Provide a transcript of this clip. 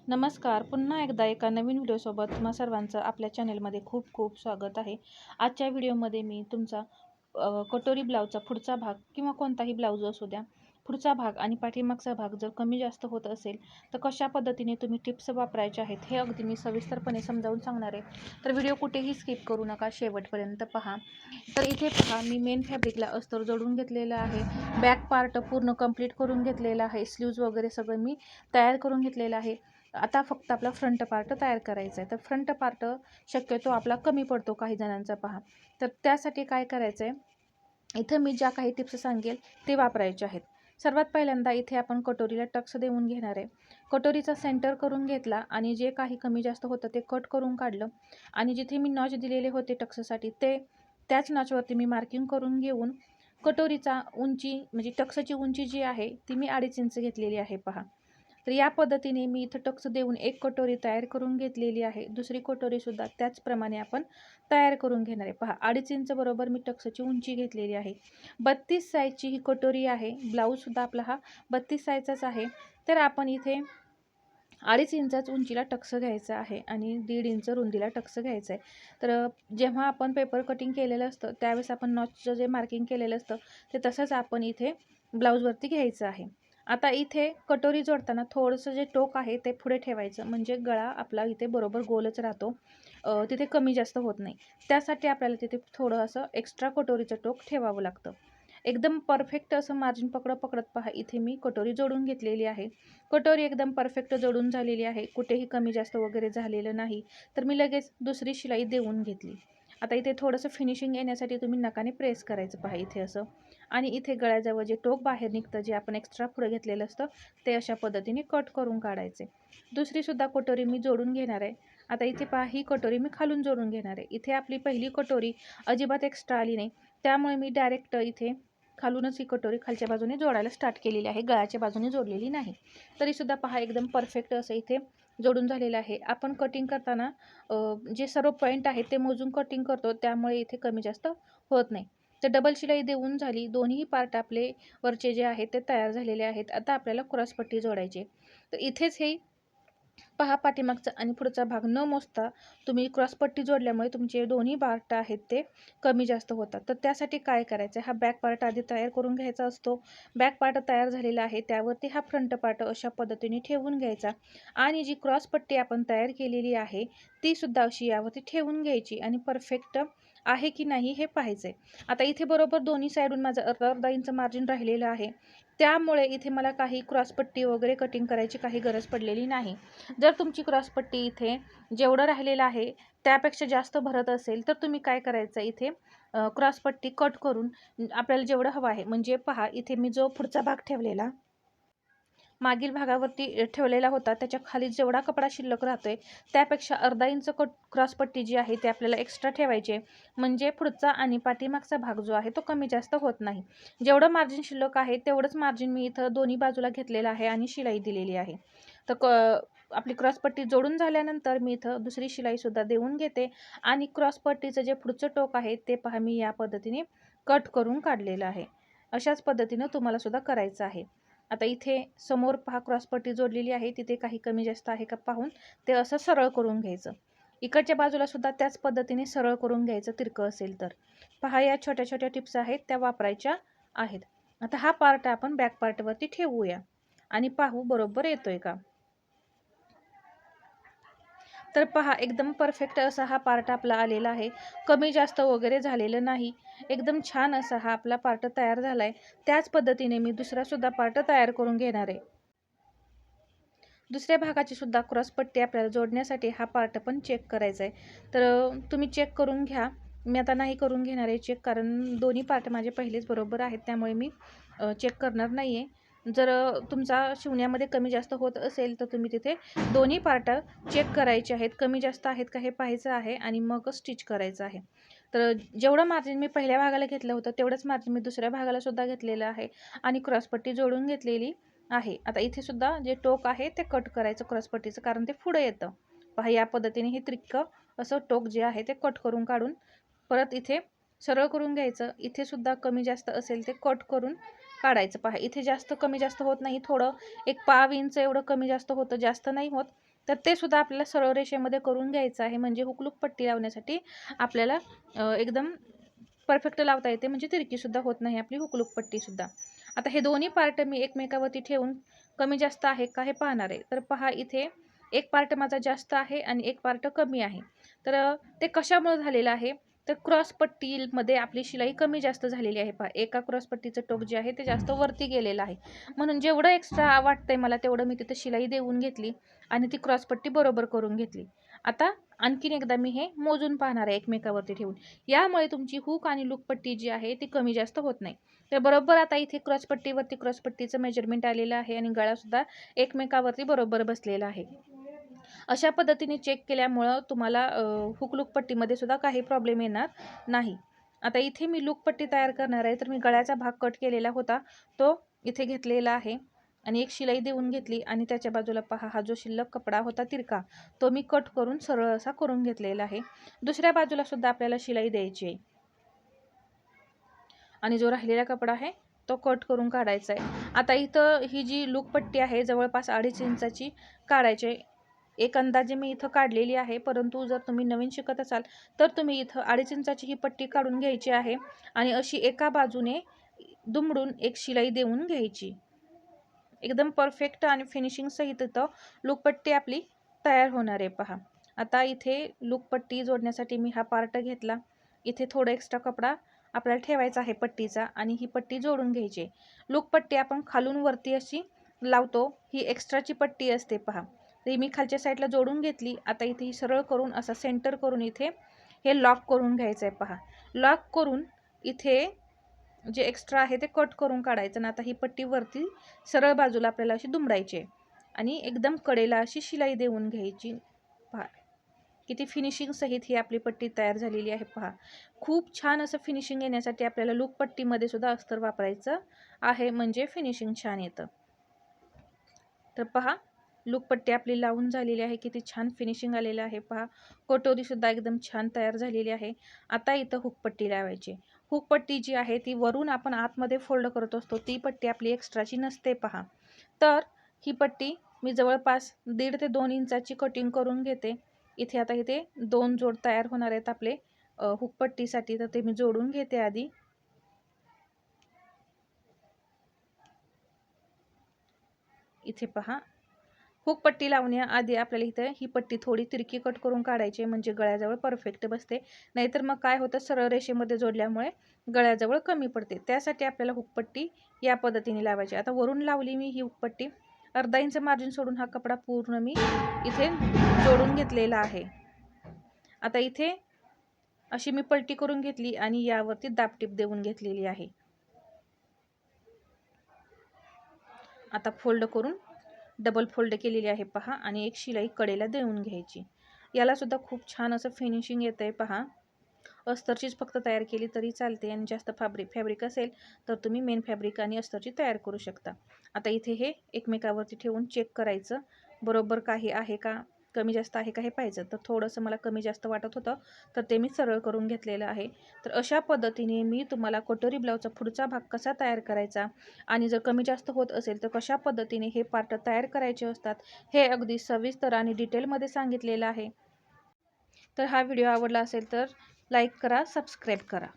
नमस्कार. पुन्हा एकदा एका नवीन व्हिडिओसोबत तुम्हा सर्वांचं आपल्या चॅनलमध्ये खूप खूप स्वागत आहे. आजच्या व्हिडिओमध्ये मी तुमचा कटोरी ब्लाऊजचा पुढचा भाग किंवा कोणताही ब्लाऊज असू द्या, पुढचा भाग आणि पाठीमागचा भाग जर कमी जास्त होत असेल तर कशा पद्धतीने तुम्ही टिप्स वापरायच्या आहेत हे अगदी मी सविस्तरपणे समजावून सांगणार आहे. तर व्हिडिओ कुठेही स्किप करू नका, शेवटपर्यंत पहा. तर इथे पहा, मी मेन फॅब्रिकला अस्तर जोडून घेतलेलं आहे. बॅक पार्ट पूर्ण कंप्लीट करून घेतलेला आहे. स्लीव्ज वगैरे सगळं मी तयार करून घेतलेलं आहे. आता फक्त आपला फ्रंट पार्ट तयार करायचा आहे. तर फ्रंट पार्ट शक्यतो आपला कमी पडतो काही जणांचा पहा. तर त्यासाठी काय करायचं आहे, इथं मी ज्या काही टिप्स सांगेल ते वापरायचे आहेत. सर्वात पहिल्यांदा इथे आपण कटोरीला टक्स देऊन घेणार आहे. कटोरीचा सेंटर करून घेतला आणि जे काही कमी जास्त होतं ते कट करून काढलं आणि जिथे मी नॉच दिलेले होते टक्ससाठी ते त्याच नॉचवरती मी मार्किंग करून घेऊन कटोरीचा उंची म्हणजे टक्सची उंची जी आहे ती मी 2.5 इंच घेतलेली आहे पहा. तर या पद्धतीने मी इथं टक्स देऊन एक कटोरी तयार करून घेतलेली आहे. दुसरी कटोरीसुद्धा त्याचप्रमाणे आपण तयार करून घेणार आहे. पहा, 2.5 इंच बरोबर मी टक्सची उंची घेतलेली आहे. 32 साईजची ही कटोरी आहे. ब्लाऊजसुद्धा आपला हा 32 साईजचाच आहे. तर आपण इथे 2.5 इंचाच उंचीला टक्स घ्यायचा आहे आणि 1.5 इंच रुंदीला टक्स घ्यायचा आहे. तर जेव्हा आपण पेपर कटिंग केलेलं असतं त्यावेळेस आपण नॉचचं जे मार्किंग केलेलं असतं ते तसंच आपण इथे ब्लाऊजवरती घ्यायचं आहे. आता इथे कटोरी जोडताना थोडंसं जे टोक आहे ते पुढे ठेवायचं, म्हणजे गळा आपला इथे बरोबर गोलच राहतो, तिथे कमी जास्त होत नाही. त्यासाठी आपल्याला तिथे थोडं असं एक्स्ट्रा कटोरीचं टोक ठेवावं लागतं. एकदम परफेक्ट असं मार्जिन पकडत पहा, इथे मी कटोरी जोडून घेतलेली आहे. कटोरी एकदम परफेक्ट जोडून झालेली आहे, कुठेही कमी जास्त वगैरे झालेलं नाही. तर मी लगेच दुसरी शिलाई देऊन घेतली. आता इथे थोडंसं फिनिशिंग येण्यासाठी तुम्ही नखाने प्रेस करायचं पहा इथे असं, आणि इथे गळ्याजवळ जे टोक बाहेर निघतं, जे आपण एक्स्ट्रा पुढे घेतलेलं असतं ते अशा पद्धतीने कट करून काढायचे. दुसरीसुद्धा कटोरी मी जोडून घेणार आहे. आता इथे पहा, ही कटोरी मी खालून जोडून घेणार आहे. इथे आपली पहिली कटोरी अजिबात एक्स्ट्रा आली नाही, त्यामुळे मी डायरेक्ट इथे खालूनच ही कटोरी खालच्या बाजूने जोडायला स्टार्ट केलेली आहे, गळ्याच्या बाजूने जोडलेली नाही. तरीसुद्धा पहा, एकदम परफेक्ट असं इथे जोडून झालेलं आहे. आपण कटिंग करताना जे सर्व पॉईंट आहेत ते मोजून कटिंग करतो, त्यामुळे इथे कमी जास्त होत नाही. तर डबल शिलाई देऊन झाली. दोन्ही पार्ट आपले वरचे जे आहेत ते तयार झालेले आहेत. आता आपल्याला क्रॉसपट्टी जोडायची. तर इथेच हे पहा, पाठीमागचा आणि पुढचा भाग न मोजता तुम्ही क्रॉसपट्टी जोडल्यामुळे तुमचे दोन्ही पार्ट आहेत ते कमी जास्त होतात. तर त्यासाठी काय करायचं, हा बॅक पार्ट आधी तयार करून घ्यायचा असतो. बॅक पार्ट तयार झालेला आहे त्यावरती हा फ्रंट पार्ट अशा पद्धतीने ठेवून घ्यायचा आणि जी क्रॉसपट्टी आपण तयार केलेली आहे ती सुद्धा अशी यावरती ठेवून घ्यायची आणि परफेक्ट आहे की नाही हे पाहायचं आहे. आता इथे बरोबर दोन्ही साईडून माझं अर्धा इंच मार्जिन राहिलेलं आहे, त्यामुळे इथे मला काही क्रॉसपट्टी वगैरे कटिंग करायची काही गरज पडलेली नाही. जर तुमची क्रॉसपट्टी इथे जेवढं राहिलेलं आहे त्यापेक्षा जास्त भरत असेल तर तुम्ही काय करायचं, इथे क्रॉसपट्टी कट करून आपल्याला जेवढं हवं आहे, म्हणजे पहा इथे मी जो पुढचा भाग ठेवलेला मागील भागावरती ठेवलेला होता त्याच्या खाली जेवढा कपडा शिल्लक राहतोय त्यापेक्षा अर्धा इंच क्रॉसपट्टी जी आहे ती आपल्याला एक्स्ट्रा ठेवायची आहे, म्हणजे पुढचा आणि पाठीमागचा भाग जो आहे तो कमी जास्त होत नाही. जेवढं मार्जिन शिल्लक आहे तेवढंच मार्जिन मी इथं दोन्ही बाजूला घेतलेलं आहे आणि शिलाई दिलेली आहे. तर आपली क्रॉसपट्टी जोडून झाल्यानंतर मी इथं दुसरी शिलाईसुद्धा देऊन घेते आणि क्रॉसपट्टीचं जे पुढचं टोक आहे ते पहा मी या पद्धतीने कट करून काढलेलं आहे. अशाच पद्धतीनं तुम्हाला सुद्धा करायचं आहे. आता इथे समोर पहा क्रॉसपट्टी जोडलेली आहे, तिथे काही कमी जास्त आहे का पाहून ते असं सरळ करून घ्यायचं. इकडच्या बाजूला सुद्धा त्याच पद्धतीने सरळ करून घ्यायचं तिरकं असेल तर. पहा, या छोट्या छोट्या टिप्स आहेत त्या वापरायच्या आहेत. आता हा पार्ट आपण बॅक पार्टवरती ठेवूया आणि पाहू बरोबर येतोय का. तर पहा, एकदम परफेक्ट असा हा पार्ट आपला आलेला आहे, कमी जास्त वगैरे झालेलं नाही. एकदम छान असा हा आपला पार्ट तयार झाला आहे. त्याच पद्धतीने मी दुसरासुद्धा पार्ट तयार करून घेणार आहे. दुसऱ्या भागाची सुद्धा क्रॉसपट्टी आपल्याला जोडण्यासाठी हा पार्ट पण चेक करायचा आहे. तर तुम्ही चेक करून घ्या. मी आता नाही करून घेणार आहे चेक, कारण दोन्ही पार्ट माझे पहिलेच बरोबर आहेत, त्यामुळे मी चेक करणार नाही आहे. जर तुमचा शिवण्यामध्ये कमी जास्त होत असेल तर तुम्ही तिथे दोन्ही पार्ट चेक करायचे आहेत, कमी जास्त आहेत का हे पाहायचं आहे आणि मग स्टिच करायचं आहे. तर जेवढं मार्जिन मी पहिल्या भागाला घेतलं होतं तेवढंच मार्जिन मी दुसऱ्या भागाला सुद्धा घेतलेलं आहे आणि क्रॉसपट्टी जोडून घेतलेली आहे. आता इथे सुद्धा जे टोक आहे ते कट करायचं क्रॉसपट्टीचं, कारण ते पुढे येतं. पहा, या पद्धतीने हे त्रिक्क असं टोक जे आहे ते कट करून काढून परत इथे सरळ करून घ्यायचं. इथे सुद्धा कमी जास्त असेल ते कट करून काढायचं. पहा, इथे जास्त कमी जास्त होत नाही, थोडं एक पाव इंच एवढं कमी जास्त होतं, जास्त नाही होत. तर ते सुद्धा आपल्याला सरळ रेषेमध्ये करून घ्यायचं आहे, म्हणजे हुकलूक पट्टी लावण्यासाठी आपल्याला एकदम परफेक्ट लावता येते, म्हणजे तिरकीसुद्धा होत नाही आपली हुकलूक पट्टीसुद्धा. आता हे दोन्ही पार्ट मी एकमेकावरती ठेवून कमी जास्त आहे का हे पाहणार आहे. तर पहा, इथे एक पार्ट माझा जास्त आहे आणि एक पार्ट कमी आहे. तर ते कशामुळे झालेलं आहे, तर क्रॉस पट्टीमध्ये आपली शिलाई कमी जास्त झालेली आहे. पहा, एका क्रॉस पट्टीचं टोक जे आहे ते जास्त वरती गेलेलं आहे, म्हणून जेवढं एक्स्ट्रा वाटतंय मला तेवढं मी तिथे शिलाई देऊन घेतली आणि ती क्रॉस पट्टी बरोबर करून घेतली. आता आणखीन एकदा मी हे मोजून पाहणार आहे एकमेकावरती ठेवून. यामुळे तुमची हुक आणि लूक पट्टी जी आहे ती कमी जास्त होत नाही. तर बरोबर आता इथे क्रॉस पट्टीवरती क्रॉस पट्टीचं मेजरमेंट आलेलं आहे आणि गळासुद्धा एकमेकावरती बरोबर बसलेला आहे. अशा पद्धतीने चेक केल्यामुळं तुम्हाला हुक लूक पट्टीमध्ये सुद्धा काही प्रॉब्लेम येणार नाही. आता इथे मी लूक पट्टी तयार करणार आहे, तर मी गळ्याचा भाग कट केलेला होता तो इथे घेतलेला आहे आणि एक शिलाई देऊन घेतली आणि त्याच्या बाजूला पहा, हा जो शिल्लक कपडा होता तिरका तो मी कट करून सरळ असा करून घेतलेला आहे. दुसऱ्या बाजूला सुद्धा आपल्याला शिलाई द्यायची आहे आणि जो राहिलेला कपडा आहे तो कट करून काढायचा आहे. आता इथं ही जी लूक पट्टी आहे जवळपास 2.5 इंचाची काढायची आहे. एक अंदाजे मी इथं काढलेली आहे, परंतु जर तुम्ही नवीन शिकत असाल तर तुम्ही इथं 2.5 इंचाची ही पट्टी काढून घ्यायची आहे आणि अशी एका बाजूने दुमडून एक शिलाई देऊन घ्यायची. एकदम परफेक्ट आणि फिनिशिंग सहित इथं लूकपट्टी आपली तयार होणार आहे. पहा, आता इथे लूकपट्टी जोडण्यासाठी मी हा पार्ट घेतला. इथे थोडं एक्स्ट्रा कपडा आपल्याला ठेवायचा आहे पट्टीचा आणि ही पट्टी जोडून घ्यायची. लूकपट्टी आपण खालून वरती अशी लावतो, ही एक्स्ट्राची पट्टी असते. पहा, तर मी खालच्या साईडला जोडून घेतली. आता इथे ही सरळ करून असा सेंटर करून इथे हे लॉक करून घ्यायचं आहे. पहा, लॉक करून इथे जे एक्स्ट्रा आहे ते कट करून काढायचं आणि आता ही पट्टी वरती सरळ बाजूला आपल्याला अशी दुमडायची आहे आणि एकदम कडेला अशी शिलाई देऊन घ्यायची. पहा, किती फिनिशिंग सहित ही आपली पट्टी तयार झालेली आहे. पहा, खूप छान असं फिनिशिंग येण्यासाठी आपल्याला लूक पट्टीमध्ये सुद्धा अस्तर वापरायचं आहे, म्हणजे फिनिशिंग छान येतं. तर पहा, लूक पट्टी आपली लावून झालेली आहे, किती छान फिनिशिंग आलेलं आहे. पहा, कटोरी सुद्धा एकदम छान तयार झालेली आहे. आता इथं हुक पट्टी लावायची. हुक पट्टी जी आहे ती वरून आपण आतमध्ये फोल्ड करत असतो, ती पट्टी आपली एक्स्ट्राची नसते. पहा, तर ही पट्टी मी जवळपास 1.5 ते 2 इंचाची कटिंग करून घेते. इथे आता इथे 2 जोड तयार होणार आहेत आपले हुक पट्टीसाठी, तर ते मी जोडून घेते आधी. इथे पहा, हुक पट्टी लावण्याआधी आपल्याला इथं ही पट्टी थोडी तिरकी कट करून काढायची, म्हणजे गळ्याजवळ परफेक्ट बसते. नाहीतर मग काय होतं, सरळ रेषेमध्ये जोडल्यामुळे गळ्याजवळ कमी पडते. त्यासाठी आपल्याला हुक पट्टी या पद्धतीने लावायची. आता वरून लावली मी ही हुक पट्टी, 1/2 इंच मार्जिन सोडून हा कपडा पूर्ण मी इथे जोडून घेतलेला आहे. आता इथे अशी मी पलटी करून घेतली आणि यावरती दाबटीप देऊन घेतलेली आहे. आता फोल्ड करून डबल फोल्ड केलेली आहे. पहा, आणि एक शिलाई कडेला देऊन घ्यायची. याला सुद्धा खूप छान असं फिनिशिंग येतंय. पहा, अस्तरचीच फक्त तयार केली तरी चालते आणि जास्त फॅब्रिक असेल तर तुम्ही मेन फॅब्रिक आणि अस्तरची तयार करू शकता. आता इथे हे एकमेकावरती ठेवून चेक करायचं, बरोबर काही आहे का, कमी जास्त आहे का हे पाहायचं. तर थोडंसं मला कमी जास्त वाटत होतं, तर ते मी सरळ करून घेतलेलं आहे. तर अशा पद्धतीने मी तुम्हाला कटोरी ब्लाऊजचा पुढचा भाग कसा तयार करायचा आणि जर कमी जास्त होत असेल तर कशा पद्धतीने हे पार्ट तयार करायचे असतात, हे अगदी सविस्तर आणि डिटेलमध्ये सांगितलेलं आहे. तर हा व्हिडिओ आवडला असेल तर लाईक करा, सबस्क्राईब करा.